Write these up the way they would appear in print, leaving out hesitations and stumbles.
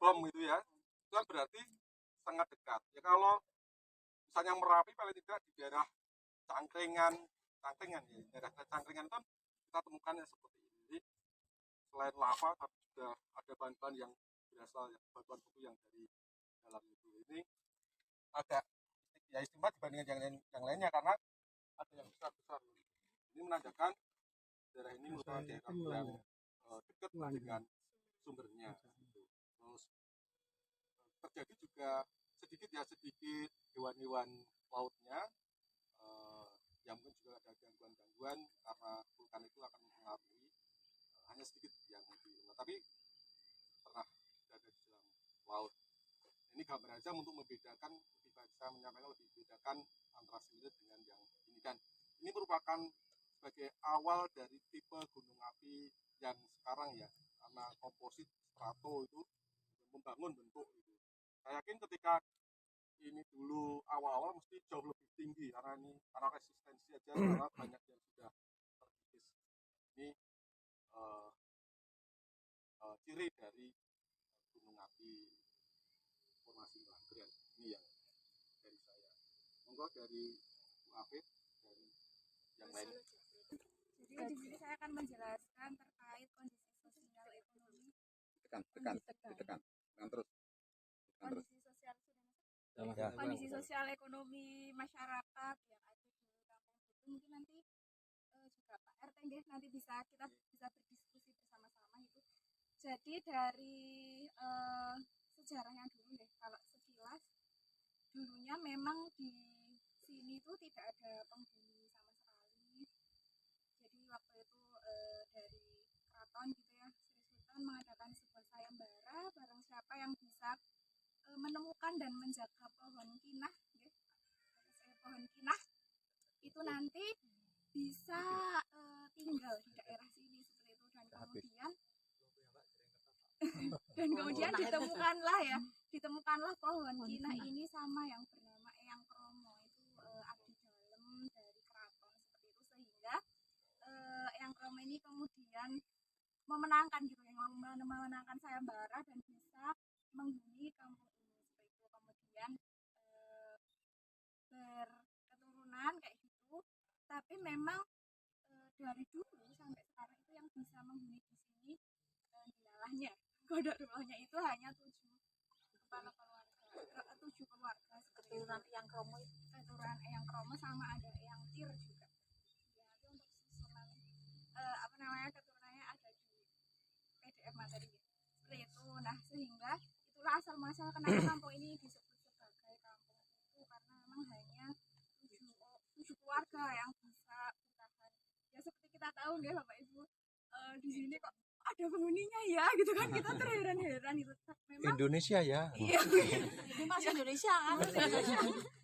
bom itu ya, itu kan berarti sangat dekat ya. Kalau misalnya Merapi paling tidak di daerah Cangkringan ya, daerah Cangkringan itu kita temukan yang seperti ini. Jadi selain lava tapi juga ada bahan-bahan yang berasal bahan buku yang dari dalam itu. Ini agak ya istimewa dibandingkan yang lainnya karena ada yang besar-besar. Ini menandakan daerah ini merupakan daerah yang dekat dengan sumbernya. Terus terjadi juga sedikit hewan-hewan lautnya yang mungkin juga ada gangguan-gangguan karena vulkan itu akan mempengaruhi hanya sedikit yang di rumah, tapi pernah berada di dalam laut. Ini gambar aja untuk membedakan, bisa menyampaikan lebih membedakan antara Semeru dengan yang ini, dan ini merupakan sebagai awal dari tipe gunung api yang sekarang ya, karena komposit strato itu membangun bentuk itu. Saya yakin ketika ini dulu awal-awal mesti jauh lebih tinggi karena resistensi aja karena banyak yang sudah terkikis. Ini ciri dari gunung api formasi Melanggerian. Ini yang dari saya. Monggo dari Bu Afif dan yang lain. Jadi di sini saya akan menjelaskan terkait kondisi sosial ekonomi. Ditekan. Terus. Kondisi sosial ekonomi masyarakat yang ada di kampung itu mungkin nanti juga Pak RT nanti kita bisa berdiskusi bersama-sama itu. Jadi dari sejarahnya dulu deh, kalau sekilas dulunya memang di sini tuh tidak ada penghuni sama sekali. Jadi waktu itu dari keraton gitu ya, Sri Sultan mengadakan sebuah sayembara, barang siapa yang bisa menemukan dan menjaga pohon kinah, pohon kinah itu nanti bisa tinggal di daerah sini seperti itu, dan kemudian ditemukanlah pohon kinah ini sama yang bernama Eyang Kromo, itu abdi dalem dari keraton seperti itu, sehingga Eyang Kromo ini kemudian memenangkan sayembara dan bisa menghuni kampung ini seperti itu. Kemudian berketurunan kayak gitu, tapi memang dari dulu sampai sekarang itu yang bisa menghuni di sini dilalahnya kodok rumahnya itu hanya 7 kepala keluarga, 7 keluarga Keturunan yang kromo itu. keturunan Eyang Kromo sama ada Eyang Tir juga. Ya, itu untuk susunan apa namanya keturunannya ada di PDF materi ya. Seperti itu. Nah, sehingga itulah asal muasal kenapa kampung ini disebut sebagai kampung itu karena memang hanya 7 keluarga yang bisa bertahan. Ya seperti kita tahu ya Bapak Ibu, di sini kok ada penghuninya ya gitu kan, kita terheran-heran itu. Memang Indonesia ya. iya, Ini masih Indonesia kan?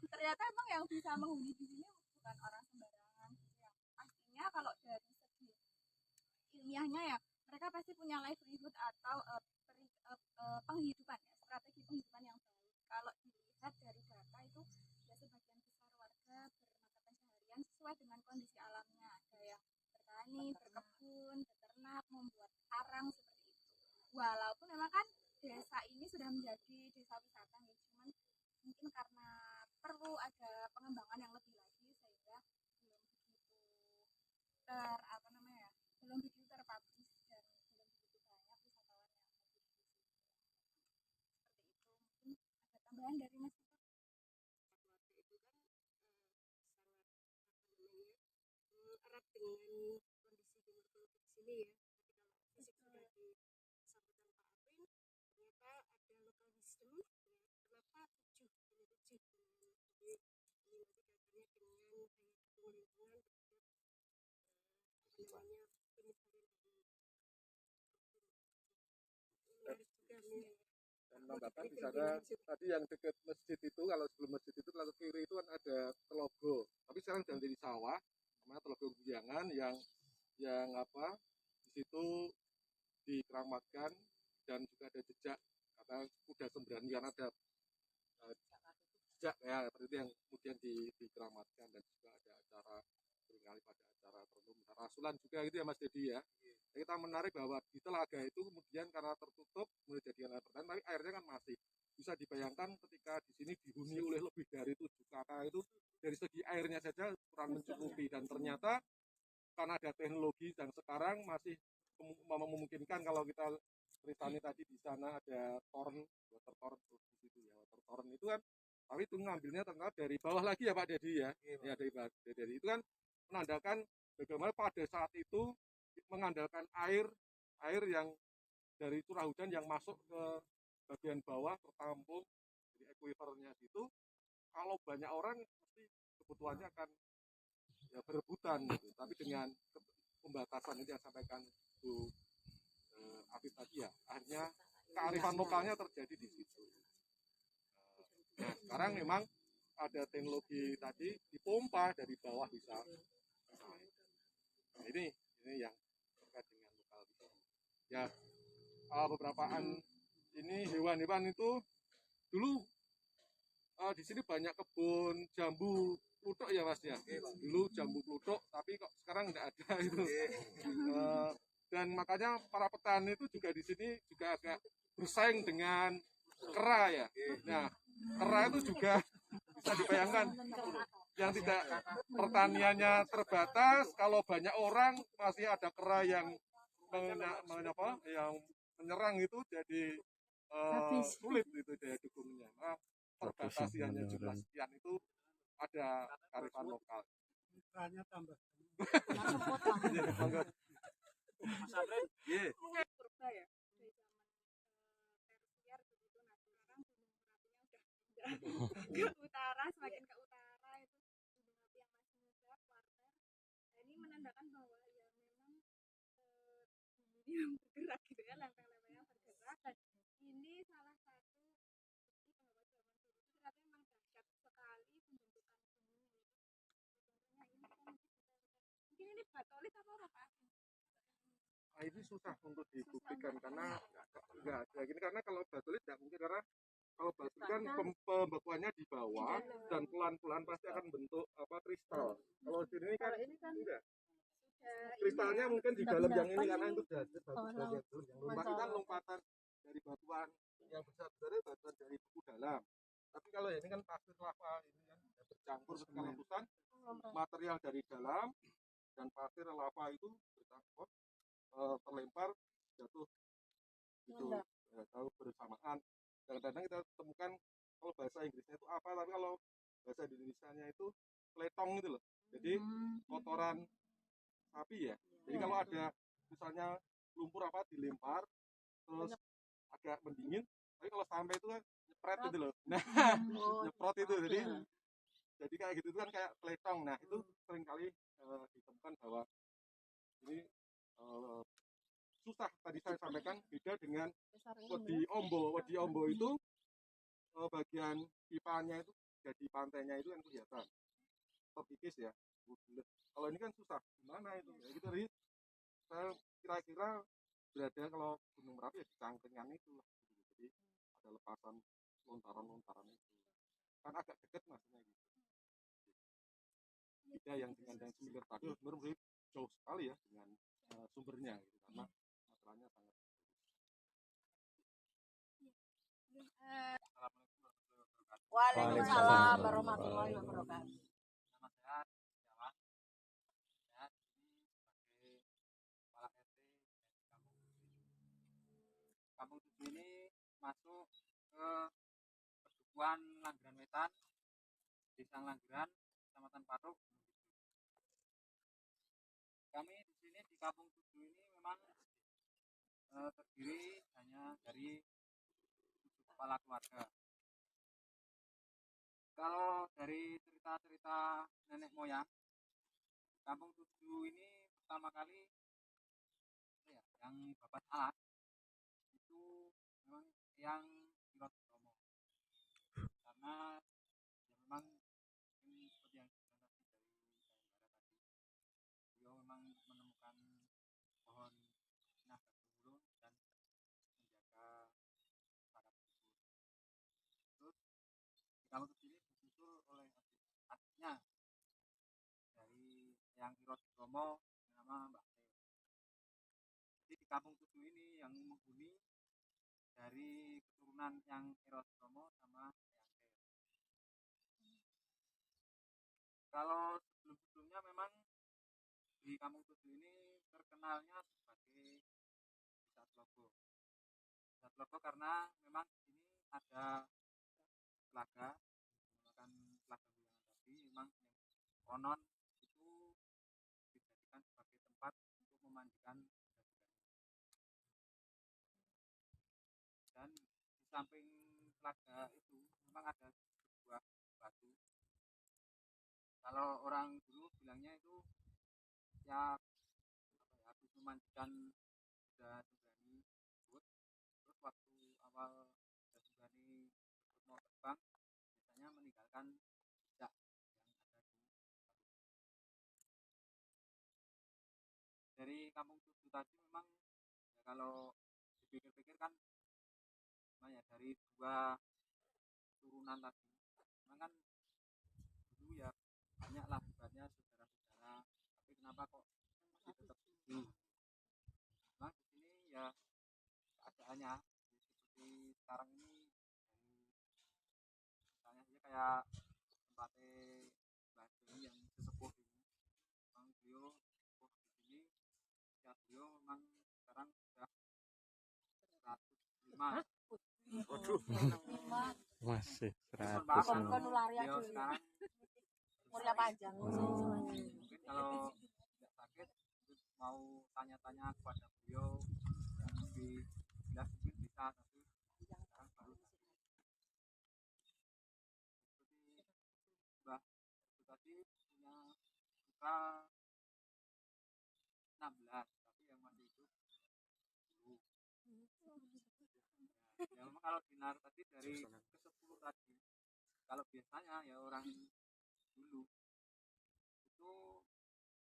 ternyata emang yang bisa menghuni di sini bukan orang sembarangan gitu ya. Pastinya kalau dari segi ilmiahnya ya mereka pasti punya livelihood atau penghidupan ya, strategi penghidupan yang baik. Kalau dilihat dari data itu ya sebagian besar warga bermata pencaharian sesuai dengan kondisi alamnya, ada yang bertani, berkebun, beternak, membuat karang seperti itu. Walaupun memang kan desa ini sudah menjadi desa wisata nih, cuman mungkin karena perlu ada pengembangan yang lebih lagi sehingga belum begitu apa namanya ya, belum begitu terpublish dan belum begitu banyak wisatawan yang hadir di sini. Seperti itu. Mungkin ada tambahan dari Mas Tito? Keluarga itu kan sangat erat dengan kondisi timur di sini ya. Tapi kalau fisik sudah disampaikan Pak Aprin, ternyata ada local wisdom ya. Kenapa 7 ini 7 jadi ini nanti kaitannya dengan daya dukung lingkungan terhadap penyebaran dari menarik juga nih. Dan menambahkan di sana tadi yang dekat masjid itu, kalau sebelum masjid itu ke kiri itu kan ada telogo, tapi sekarang sudah jadi sawah, namanya Telogo Bujangan yang apa di situ dikeramatkan dan juga ada jejak kata kuda sembrani karena ada jejak ya seperti itu yang kemudian dikeramatkan, dan juga ada acara seringkali pada acara tertentu rasulan juga gitu ya Mas Dedi ya. Jadi kita menarik bahwa di telaga itu kemudian karena tertutup mulai jadi lahan pertanian, tapi airnya kan masih bisa dibayangkan ketika di sini dihuni oleh lebih dari 7 kakak itu dari segi airnya saja kurang mencukupi, dan ternyata karena ada teknologi dan sekarang masih memungkinkan kalau kita ceritanya tadi di sana ada torrent, water torrent di situ ya, water torrent itu kan, tapi itu ngambilnya ternyata dari bawah lagi ya Pak Dedi ya, ya dari itu kan menandakan bagaimana pada saat itu mengandalkan air yang dari curah hujan yang masuk ke bagian bawah tertampung di aquifernya gitu. Kalau banyak orang pasti kebutuhannya akan ya berebutan gitu. Tapi dengan pembatasan itu yang sampaikan Bu Afif tadi ya, akhirnya kearifan lokalnya terjadi di situ. Nah, sekarang memang ada teknologi tadi dipompa dari bawah bisa naik. Nah, ini yang terkait dengan lokal di sini. Ya, beberapaan ini hewan-hewan itu dulu di sini banyak kebun jambu plutok ya Mas ya. Dulu jambu plutok, tapi kok sekarang tidak ada itu. Dan makanya para petani itu juga di sini juga agak bersaing dengan kera ya. Nah, kera itu juga bisa dibayangkan yang tidak pertaniannya terbatas, kalau banyak orang masih ada kera yang yang menyerang itu jadi sulit itu daya dukungnya. Nah, terbatasi hanya jumlah sekian itu ada kearifan lokal. Mitranya tambah. Mas Aprin, Iya. Purba ya dari zaman tersier begitu. Nah sekarang gunung merapinya udah pindah ke utara, semakin ke utara itu gunung api yang masih muda, Quarter. Nah, ini menandakan bahwa ya memang bumi ini yang bergerak gitu ya, lempeng-lempengnya bergerak, dan ini salah satu bukti bahwa zaman dulu itu ternyata memang dahsyat sekali pembentukan gunung itu. Contohnya ini kan mungkin ini batolit apa Pak? Nah, ini susah untuk dibuktikan karena nggak ada gini, karena kalau batulit tidak mungkin, karena kalau batu kan pembekuannya di bawah dan pelan-pelan pasti akan bentuk kristal. Kalau di ini kan enggak. Kristalnya mungkin di dalam yang ini karena itu batu bagian dulu. Yang lompat kan lompatan dari batuan yang besar-besar itu batuan dari beku dalam. Tapi kalau ini kan pasir lava ini kan bercampur ketika letusan, material dari dalam dan pasir lava itu bercampur terlempar jatuh itu tahu bersamaan. Kadang-kadang kita temukan kalau bahasa Inggrisnya itu apa, tapi kalau bahasa Indonesianya itu pletong gitu loh. Jadi kotoran sapi ya. Jadi kalau ada misalnya lumpur apa dilempar terus agak mendingin, tapi kalau sampai itu kan nyepret gitu loh. Nah, nyeprot itu jadi kayak gitu itu kan kayak pletong. Nah, itu seringkali ditemukan bahwa ini susah tadi saya sampaikan beda dengan wedi ombo. Wedi ombo itu bagian pipanya itu jadi pantainya itu yang kelihatan terkikis ya. Kalau ini kan susah, gimana itu? Ya gitu, jadi saya kira-kira berada kalau Gunung Merapi ya di cangkringan itu lah. Jadi ada lepasan lontaran-lontaran itu. Kan agak dekat maksudnya gitu. Beda yang dengan yang sumber tadi, sumber jauh sekali ya dengan sumbernya gitu, karena masalahnya sangat. Waalaikumsalam warahmatullahi wabarakatuh. Nama saya Jawan. Saya di sini sebagai kepala RT dari Kampung Tujuh ini masuk ke Perdukuhan Langgeran Wetan, Desa Langgeran, Kecamatan Patok. Kami di sini di Kampung Tujuh ini memang terdiri hanya dari 7 kepala keluarga. Kalau dari cerita-cerita nenek moyang, Kampung Tujuh ini pertama kali yang babat alat itu memang yang Kirot Bromo, karena ya memang ini seperti yang dijelaskan dari sayembara tadi, beliau memang menemukan pohon naga tumulung dan menjaga para penduduk. Terus di Kampung Tujuh ini disusul oleh adiknya dari yang Kirot Bromo yang nama Mbak Teh. Jadi di Kampung Tujuh ini yang menghuni dari keturunan yang Kirot Bromo sama yang Teh. Kalau sebelum-sebelumnya memang di Kampung Tujuh ini terkenalnya sebagai Desa Tlogo. Desa Tlogo karena memang di sini ada telaga, menggunakan telaga Guyangan tadi, memang yang konon itu dijadikan sebagai tempat untuk memandikan kuda-kuda. Dan di samping telaga itu memang ada sebuah batu. Kalau orang dulu bilangnya itu ya habis memandikan kuda tunggangi tersebut, terus waktu awal kuda tunggangi tersebut mau terbang, biasanya meninggalkan jejak yang ada di dari Kampung Tujuh tadi. Memang ya kalau dipikir-pikir kan ya dari 2 turunan tadi memang kan dulu ya banyak lah ibaratnya saudara-saudara, tapi kenapa kok masih tetap setuju. Memang di sini ya keadaannya seperti sekarang ini, dari misalnya saja kayak tempatnya Mbak Doni yang sesepuh ini, memang beliau sesepuh di sini, usia beliau memang sekarang sudah 105. Waduh, Masih Mohon 100 maaf, Kon nulari beliau aja. sekarang Umurnya panjang. mungkin kalau tidak sakit terus mau tanya-tanya kepada beliau yang lebih jelas mungkin bisa, tapi sekarang baru sakit. Seperti Mbah itu tadi punya putra 16, tapi yang masih hidup 10. Ya memang kalau dinar tadi dari ke-10 tadi, kalau biasanya ya orang dulu itu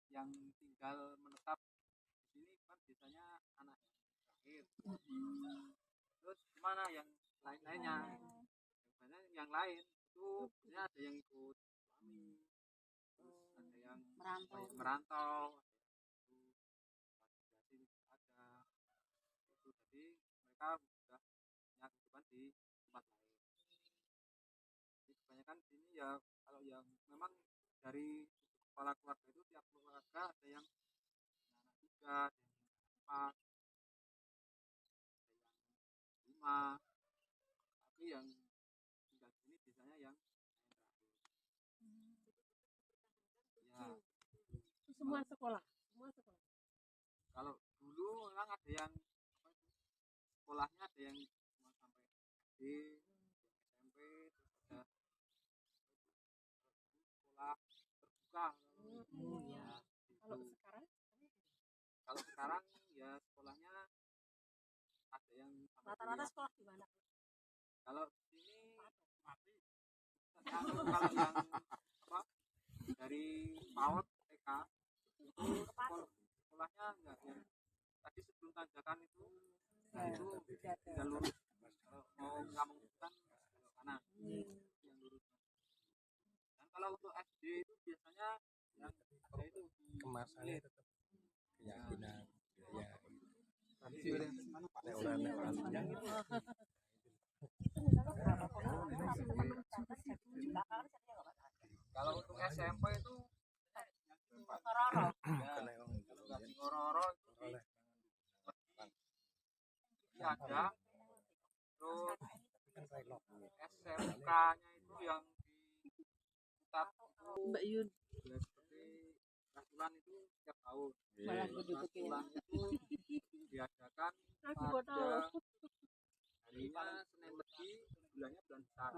yang tinggal menetap di sini kan biasanya anak yang terakhir. Terus gimana yang lain-lainnya? Biasanya yang lain itu biasanya ada yang ikut suami, terus ada yang merantau, itu jadi ada itu, jadi mereka sudah punya kehidupan di tempat lain. Jadi kebanyakan di sini ya kalau yang memang dari kepala keluarga itu tiap keluarga ada yang punya anak 3, ada yang punya 4, ada yang lama, tapi yang tinggal di sini biasanya yang ya. Semua sekolah. Kalau dulu memang ada yang apa itu, sekolahnya ada yang cuma sampai SD, SMP, terus ada sekolah terbuka. Ya. Kalau Gitu. sekarang Kalau sekarang ya sekolahnya ada yang sampai rata-rata kuliah. sekolah di mana? Kalau di sini kalau yang apa dari PAUD TK itu sekolahnya enggak yang tadi sebelum tanjakan itu nah itu tinggal lurus kalau mau ke kampung hutan belok kanan yang lurus. Dan kalau untuk SD itu biasanya yang ada itu Kemasannya tetap keyakinan ya. kalau untuk SMP itu Roro. ya kalau di Ngororo itu di ada terus SMK-nya itu yang di Putat Mbak Yun. ya seperti Rasulan itu setiap tahun. Malah kedudukin. Rasulan itu diadakan Aku mau tahu. pada harinya Senin Legi, bulannya bulan besar.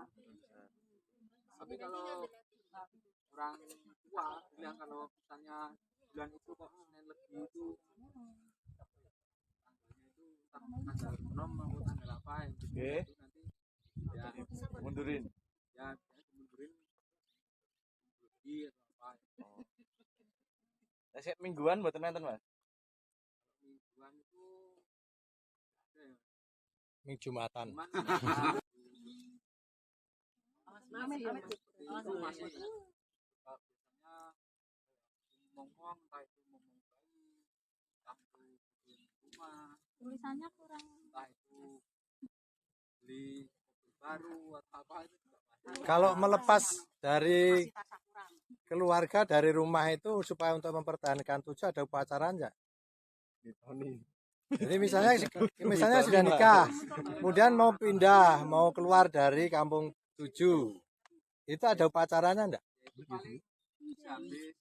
Tapi kalau orang tua bilang kalau misalnya bulan itu kok Senin Legi itu tanggalnya itu entah tanggal 6 maupun tanggal apa yang Oke. itu nanti ya Mundurin. ya biasanya dimundurin lagi atau apa. Saya mingguan mboten enten, Mas. Mingguan itu ada ya. Minggu Jumatan. Cuman Amit ya. itu masih kalau biasanya ngomong entah itu ngomong bayi entah itu bikin rumah Tulisannya kurang. entah itu beli mobil baru atau apa itu juga masih. Kalau melepas dari Fasilitas kurang. keluarga dari rumah itu supaya untuk mempertahankan tujuh ada upacara enggak? Jadi misalnya sudah nikah, kemudian mau pindah, mau keluar dari kampung tujuh, itu ada upacaranya enggak? Ya, itu paling habis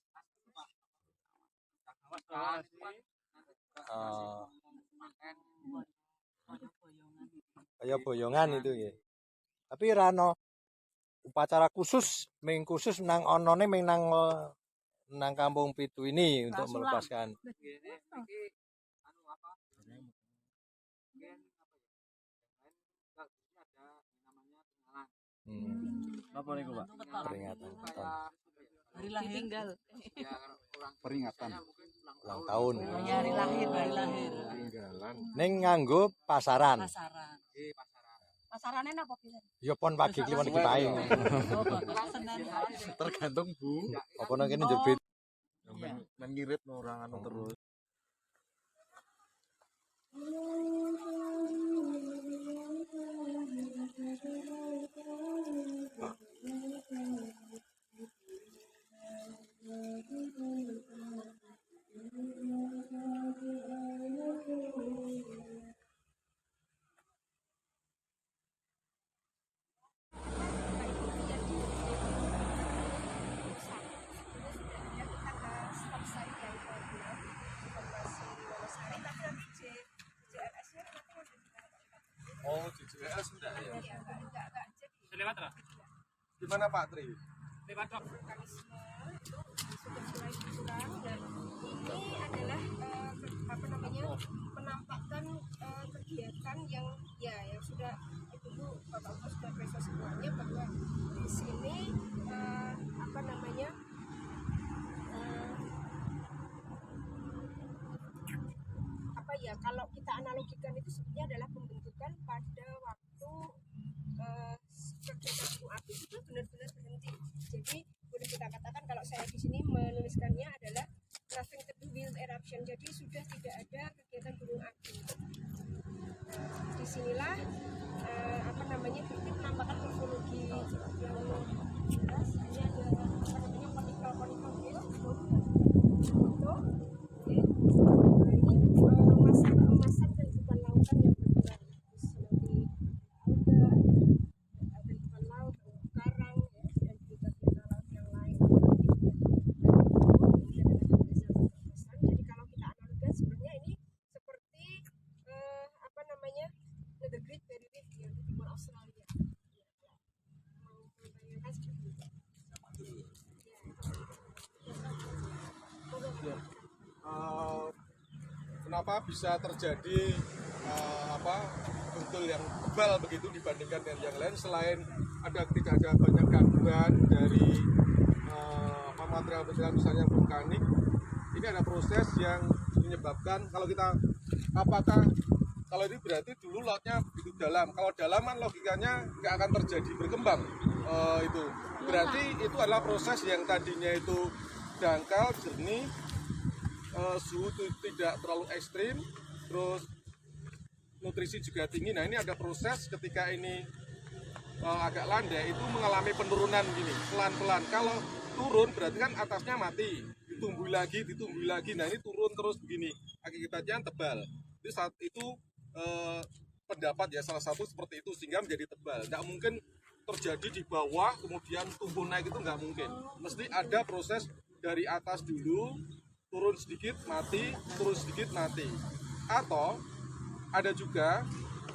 makan itu kan nanti juga Oh. masih makan Kayak boyongan itu ya. Tapi rano upacara khusus, khusus nang onone nang kampung pitu ini untuk Rasulan. melepaskan. gini iki anu apa mungkin apa ya yang lain kalau di sini ada yang namanya pengenalan. Apa nih, Pak? Pengenalan Peringatan itu kayak Hari lahir. Tinggal. ya kalau orang Peringatan. biasanya mungkin Ulang tahun. Ya, hari lahir, hari lahir. Ning nganggo pasaran. Pasaran. di pasaran. Pasarannya apa pilih? Ya pon pagi kliwon iki paing. Oh, Senin. Tergantung Bu. Apa nang kene jebit. Men ngirit orang anu terus. Oh, JJS enggak ya? Gimana Pak Tri? mekanisme sudah mulai berkurang dan ini adalah apa namanya menampakkan kegiatan yang yang sudah itu Bapak-Bapak sudah presisi semuanya bahwa di sini apa namanya apa ya kalau kita analogikan itu sebenarnya adalah pembentukan pada waktu kegiatan gunung api itu benar-benar berhenti. Jadi boleh kita katakan kalau saya di sini menuliskannya adalah nothing to do with eruption. Jadi sudah tidak ada kegiatan gunung api. Disinilah apa namanya bukti penampakan morfologi yang jelas. Ini ada apa namanya conical hill foto. Ini masak dan bukan lautan yang bergerak. Terus nanti bagian timur Australia. Mau membayangkan seperti itu. Kenapa bisa terjadi guntul yang tebal begitu dibandingkan dengan yang lain, selain tidak ada banyak gangguan dari material-material misalnya vulkanik. Ini ada proses yang menyebabkan kalau ini berarti dulu lautnya begitu dalam. Kalau dalam kan logikanya nggak akan terjadi berkembang. Itu berarti itu adalah proses yang tadinya itu dangkal, jernih, suhu tidak terlalu ekstrim, terus nutrisi juga tinggi. Nah, ini ada proses ketika ini agak landai itu mengalami penurunan gini pelan-pelan. Kalau turun berarti kan atasnya mati, ditumbuhi lagi. Nah, ini turun terus begini, akibatnya tebal. Jadi saat itu pendapat ya salah satu seperti itu, sehingga menjadi tebal. Nggak mungkin terjadi di bawah kemudian tumbuh naik, itu nggak mungkin. Mesti ada proses dari atas dulu, turun sedikit mati, turun sedikit mati. Atau ada juga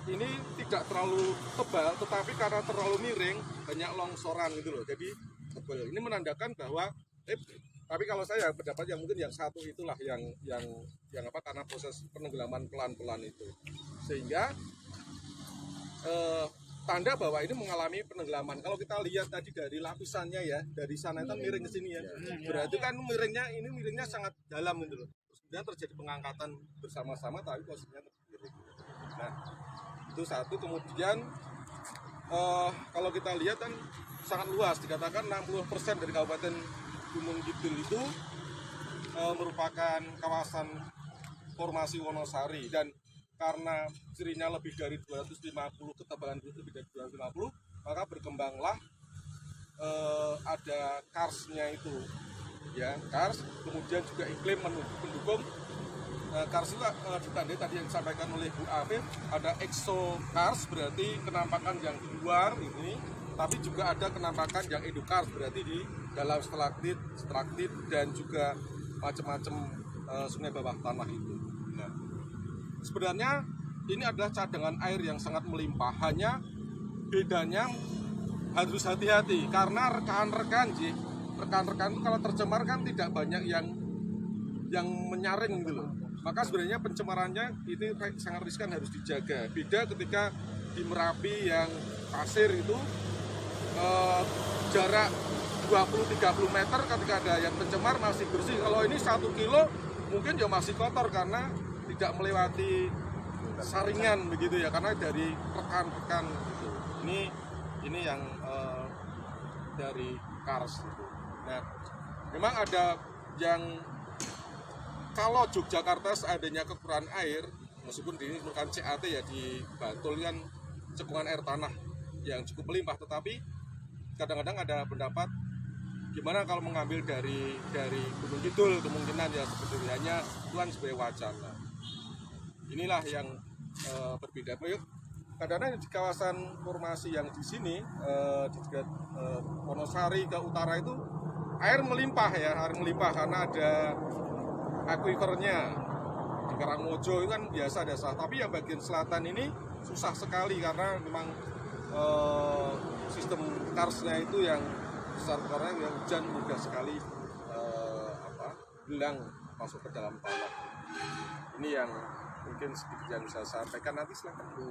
ini tidak terlalu tebal, tetapi karena terlalu miring banyak longsoran gitu loh, jadi tebal. Ini menandakan bahwa tapi kalau saya pendapat yang mungkin yang satu itulah yang karena proses penenggelaman pelan-pelan itu, sehingga tanda bahwa ini mengalami penenggelaman. Kalau kita lihat tadi dari lapisannya ya, dari sana itu miring ke sini ya, berarti kan miringnya sangat dalam gitu loh. Terus kemudian terjadi pengangkatan bersama-sama, tapi posisinya miring. Nah, itu satu. Kemudian kalau kita lihat kan sangat luas, dikatakan 60% dari Kabupaten Gunung Kidul itu merupakan kawasan formasi Wonosari, dan karena cirinya lebih dari 250, ketebalan lebih dari 250, maka berkembanglah ada karsnya itu ya, kars. Kemudian juga iklim mendukung. Kars itu ditandai tadi yang disampaikan oleh Bu Afif, ada exokars berarti kenampakan yang di luar ini, tapi juga ada kenampakan yang endokars berarti di dalam stalaktit, dan juga macam-macam sungai bawah tanah itu. Nah, sebenarnya ini adalah cadangan air yang sangat melimpah, hanya bedanya harus hati-hati karena rekan-rekan itu kalau tercemar kan tidak banyak yang menyaring gitu loh. Maka sebenarnya pencemarannya itu sangat riskan, harus dijaga. Beda ketika di Merapi yang pasir itu jarak 20-30 meter ketika ada yang pencemar masih bersih. Kalau ini 1 kilo mungkin ya masih kotor karena tidak melewati saringan begitu ya, karena dari rekan-rekan gitu. Ini yang dari kars itu. Nah, memang ada yang kalau Yogyakarta seadanya kekurangan air, meskipun ini merupakan CAT ya, di Bantul kan cekungan air tanah yang cukup melimpah, tetapi kadang-kadang ada pendapat gimana kalau mengambil dari Gunung Kidul, kemungkinan ya seperti hanya Tuhan sebagai wacana. Inilah yang berbeda. Kadang-kadang di kawasan formasi yang di sini di dekat Wonosari ke utara itu air melimpah karena ada akuifernya. Di Karangmojo itu kan biasa, tapi yang bagian selatan ini susah sekali karena memang sistem karsnya itu yang besar, karena yang hujan mudah sekali hilang masuk ke dalam tanah. Ini yang mungkin sedikit yang bisa saya sampaikan. Nanti silakan Bu.